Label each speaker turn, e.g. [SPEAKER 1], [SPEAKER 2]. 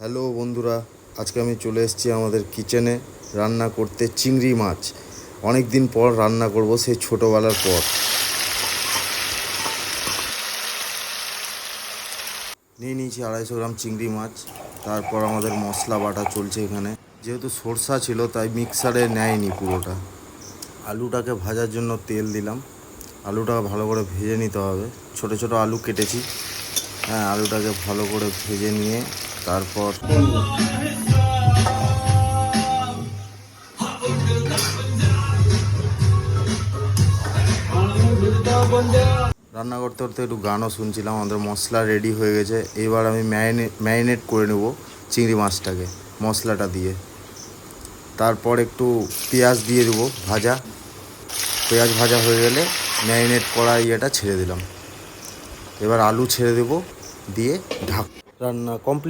[SPEAKER 1] Hello বন্ধুরা, আজকে আমি চলে এসেছি আমাদের কিচেনে রান্না করতে চিংড়ি মাছ। অনেক দিন পর রান্না করব, সেই ছোটোবেলার পর। নিয়ে নিয়েছি 250 গ্রাম চিংড়ি মাছ। তারপর আমাদের মশলা বাটা চলছে এখানে। যেহেতু সরষা ছিল তাই মিক্সারে নেয়নি পুরোটা। আলুটাকে ভাজার জন্য তেল দিলাম। আলুটাকে ভালো করে ভেজে নিতে হবে। ছোট ছোট আলু কেটেছি। আলুটাকে ভালো করে ভেজে নিয়ে তারপর রান্না করতে করতে একটু গানও শুনছিলাম। আমাদের মশলা রেডি হয়ে গেছে। এবার আমি ম্যারিনেট করে নেব চিংড়ি মাছটাকে মশলাটা দিয়ে। তারপর একটু পেঁয়াজ দিয়ে দেবো ভাজা। পেঁয়াজ ভাজা হয়ে গেলে ম্যারিনেট করা ইয়েটা ছেড়ে দিলাম। এবার আলু ছেড়ে দেবো, দিয়ে রান্না কমপ্লিট।